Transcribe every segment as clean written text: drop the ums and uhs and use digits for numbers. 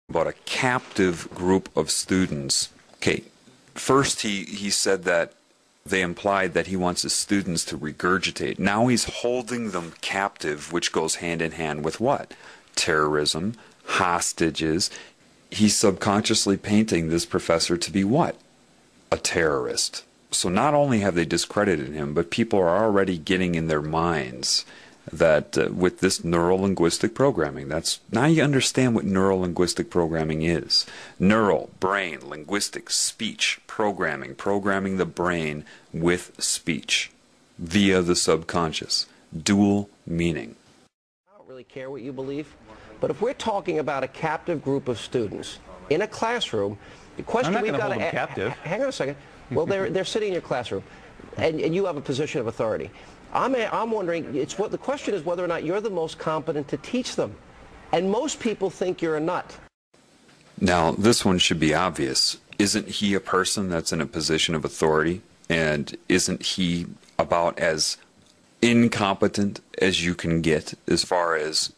about a captive group of students. Okay, first he said that they implied that he wants his students to regurgitate. Now he's holding them captive, which goes hand in hand with what? Terrorism, hostages. He's subconsciously painting this professor to be what? A terrorist. So not only have they discredited him, but people are already getting in their minds that with this neurolinguistic programming, now you understand what neurolinguistic programming is. Neural, brain, linguistic, speech, programming the brain with speech via the subconscious. Dual meaning. I don't really care what you believe, but if we're talking about a captive group of students in a classroom, the question we've got to captive. Hang on a second. Well, they're sitting in your classroom, and you have a position of authority. I'm wondering, the question is whether or not you're the most competent to teach them. And most people think you're a nut. Now, this one should be obvious. Isn't he a person that's in a position of authority? And isn't he about as incompetent as you can get as far as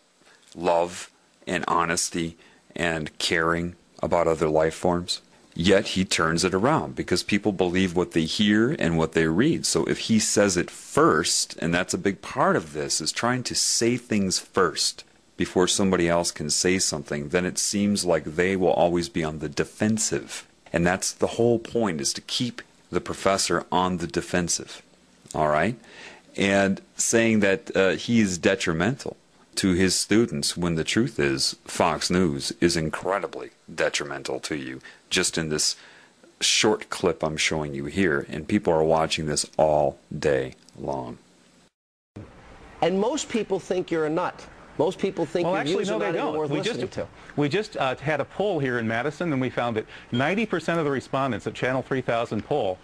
love and honesty and caring about other life forms? Yet he turns it around because people believe what they hear and what they read. So if he says it first, and that's a big part of this, is trying to say things first before somebody else can say something, then it seems like they will always be on the defensive. And that's the whole point, is to keep the professor on the defensive. All right? And saying that he is detrimental to his students, when the truth is Fox News is incredibly detrimental to you, just in this short clip I'm showing you here, and people are watching this all day long. And most people think you're a nut. Most people think your views are not even worth listening to. We just had a poll here in Madison, and we found that 90% of the respondents at Channel 3000 poll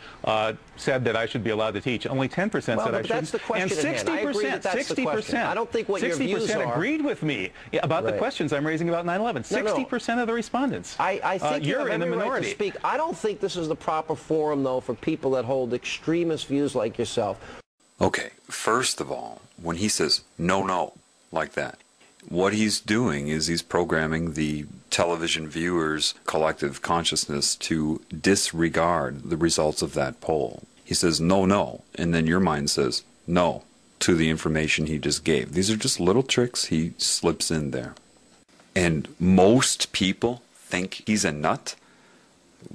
said that I should be allowed to teach. Only 10% said I shouldn't. That's the question. And 60%, I don't think what your views are. 60% agreed with me about the questions I'm raising about 9/11. 60% of the respondents. I think you're in the minority. Right to speak. I don't think this is the proper forum, though, for people that hold extremist views like yourself. Okay, first of all, when he says no like that, what he's doing is he's programming the television viewers' collective consciousness to disregard the results of that poll. He says no, and then your mind says no to the information he just gave. These are just little tricks he slips in there. And most people think he's a nut?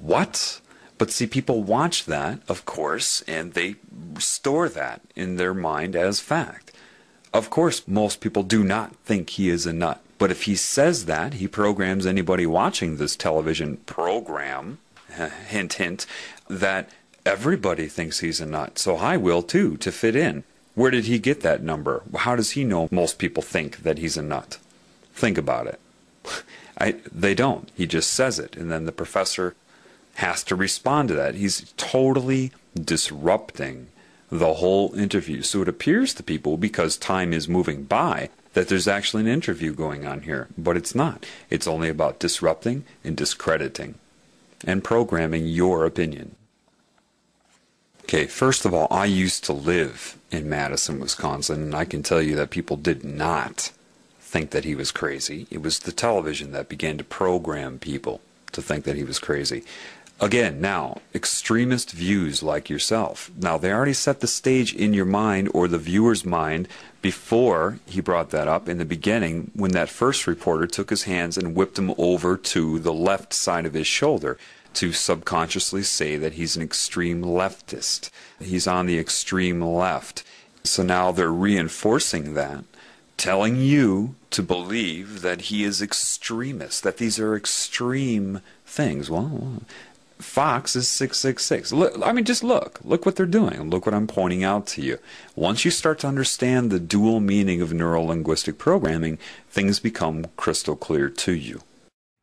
What? But see, people watch that, of course, and they store that in their mind as fact. Of course, most people do not think he is a nut. But if he says that, he programs anybody watching this television program, hint, hint, that everybody thinks he's a nut. So I will too, to fit in. Where did he get that number? How does he know most people think that he's a nut? Think about it. They don't. He just says it, and then the professor has to respond to that. He's totally disrupting the whole interview. So it appears to people, because time is moving by, that there's actually an interview going on here. But it's not. It's only about disrupting and discrediting and programming your opinion. Okay, first of all, I used to live in Madison, Wisconsin, and I can tell you that people did not think that he was crazy. It was the television that began to program people to think that he was crazy. Again, now, extremist views like yourself. Now, they already set the stage in your mind, or the viewer's mind, before he brought that up in the beginning, when that first reporter took his hands and whipped him over to the left side of his shoulder to subconsciously say that he's an extreme leftist. He's on the extreme left. So now they're reinforcing that, telling you to believe that he is extremist, that these are extreme things. Well, Fox is 666. Look, I mean, just look what they're doing. Look what I'm pointing out to you. Once you start to understand the dual meaning of neurolinguistic programming, things become crystal clear to you.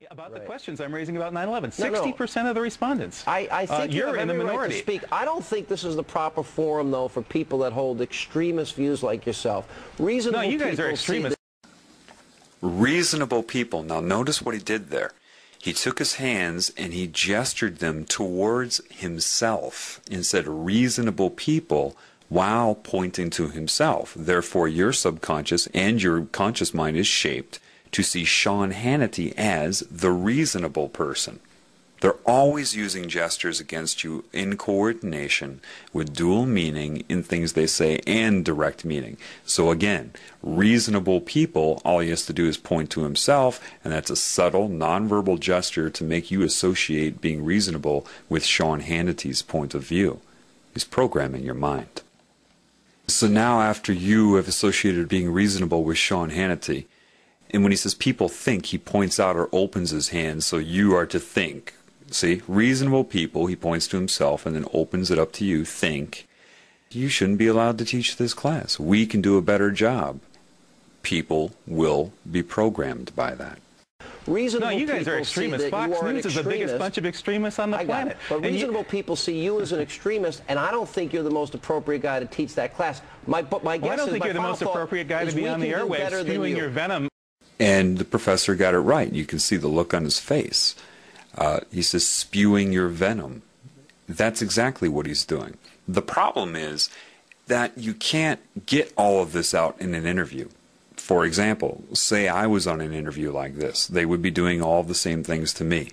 About the questions I'm raising about 9/11, 60% of the respondents. I think you're in the minority. Right to speak. I don't think this is the proper forum, though, for people that hold extremist views like yourself. Reasonable you guys are extremists. Reasonable people. Now notice what he did there. He took his hands and he gestured them towards himself and said reasonable people, while pointing to himself. Therefore, your subconscious and your conscious mind is shaped to see Sean Hannity as the reasonable person. They're always using gestures against you in coordination with dual meaning in things they say and direct meaning. So again, reasonable people, all he has to do is point to himself, and that's a subtle, nonverbal gesture to make you associate being reasonable with Sean Hannity's point of view. He's programming your mind. So now after you have associated being reasonable with Sean Hannity, and when he says people think, he points out or opens his hand, so you are to think. See, reasonable people, he points to himself and then opens it up to you, think. You shouldn't be allowed to teach this class. We can do a better job. People will be programmed by that. Reasonable no, you guys are extremists. Fox News is the biggest bunch of extremists on the planet. But reasonable people see you as an extremist, and I don't think you're the most appropriate guy to teach that class. My guess I don't think you're the most appropriate guy to be on the airwaves spewing your venom. And the professor got it right. You can see the look on his face. He says, spewing your venom. That's exactly what he's doing. The problem is that you can't get all of this out in an interview. For example, say I was on an interview like this. They would be doing all the same things to me.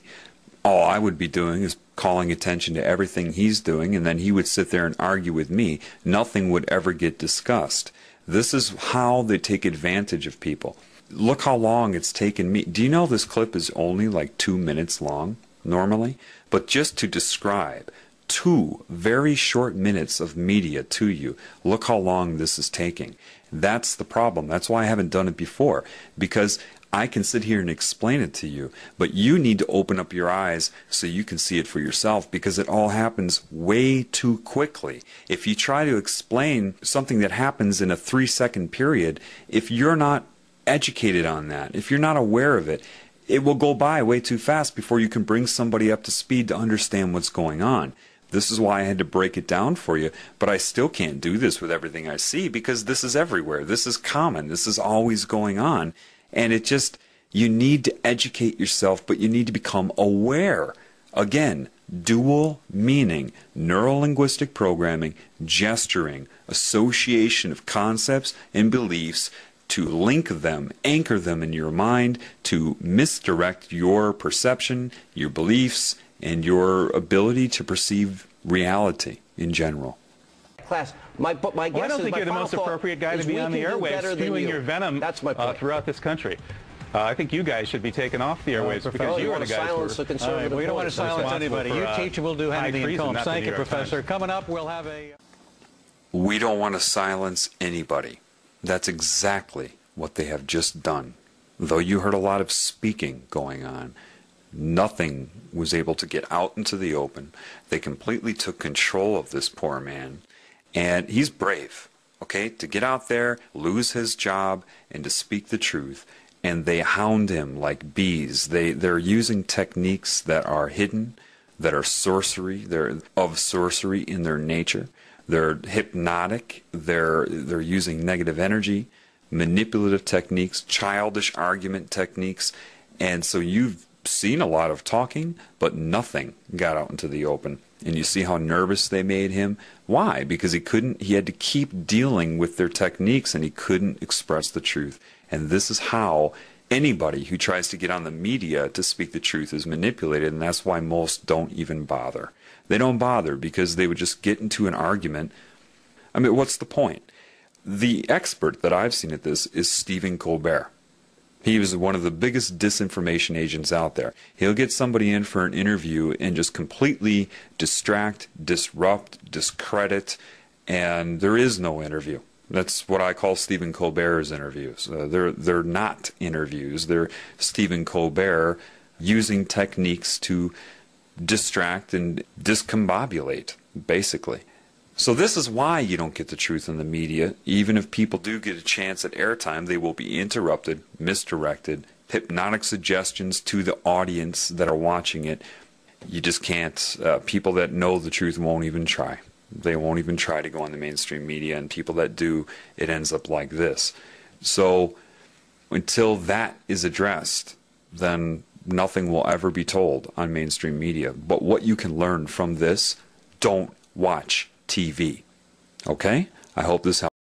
All I would be doing is calling attention to everything he's doing, and then he would sit there and argue with me. Nothing would ever get discussed. This is how they take advantage of people. Look how long it's taken me. Do you know this clip is only like 2 minutes long normally? But just to describe 2 very short minutes of media to you, look how long this is taking. That's the problem. That's why I haven't done it before, because I can sit here and explain it to you, but you need to open up your eyes so you can see it for yourself, because it all happens way too quickly. If you try to explain something that happens in a 3-second period, if you're not educated on that, if you're not aware of it, it will go by way too fast before you can bring somebody up to speed to understand what's going on. This is why I had to break it down for you, but I still can't do this with everything I see, because this is everywhere. This is common. This is always going on. And it just, you need to educate yourself, but you need to become aware. Again, dual meaning, neurolinguistic programming, gesturing, association of concepts and beliefs to link them, anchor them in your mind, to misdirect your perception, your beliefs, and your ability to perceive reality in general. Class, my guess I don't think you're the most appropriate guy to be on the airwaves spewing your venom throughout this country. I think you guys should be taken off the airwaves because you are the guys who are... We don't want to silence anybody. You teach, we'll do Hannity and Colmes. Thank you, Professor. Coming up, we'll have a... We don't want to silence anybody. That's exactly what they have just done. Though you heard a lot of speaking going on, nothing was able to get out into the open. They completely took control of this poor man. And he's brave, okay, to get out there, lose his job, and to speak the truth. And they hound him like bees. They're using techniques that are hidden, that are sorcery. They're of sorcery in their nature. They're hypnotic. They're using negative energy, manipulative techniques, childish argument techniques. And so you've seen a lot of talking, but nothing got out into the open. And you see how nervous they made him. Why? Because he had to keep dealing with their techniques, and he couldn't express the truth. And this is how anybody who tries to get on the media to speak the truth is manipulated, and that's why most don't even bother. They don't bother because they would just get into an argument. I mean, what's the point? The expert that I've seen at this is Stephen Colbert. He was one of the biggest disinformation agents out there. He'll get somebody in for an interview and just completely distract, disrupt, discredit, and there is no interview. That's what I call Stephen Colbert's interviews. They're not interviews. They're Stephen Colbert using techniques to distract and discombobulate, basically. So this is why you don't get the truth in the media. Even if people do get a chance at airtime, they will be interrupted, misdirected, hypnotic suggestions to the audience that are watching it. You just can't. People that know the truth won't even try. They won't even try to go on the mainstream media, and people that do, it ends up like this. So until that is addressed, then nothing will ever be told on mainstream media. But what you can learn from this, don't watch TV. Okay? I hope this helps.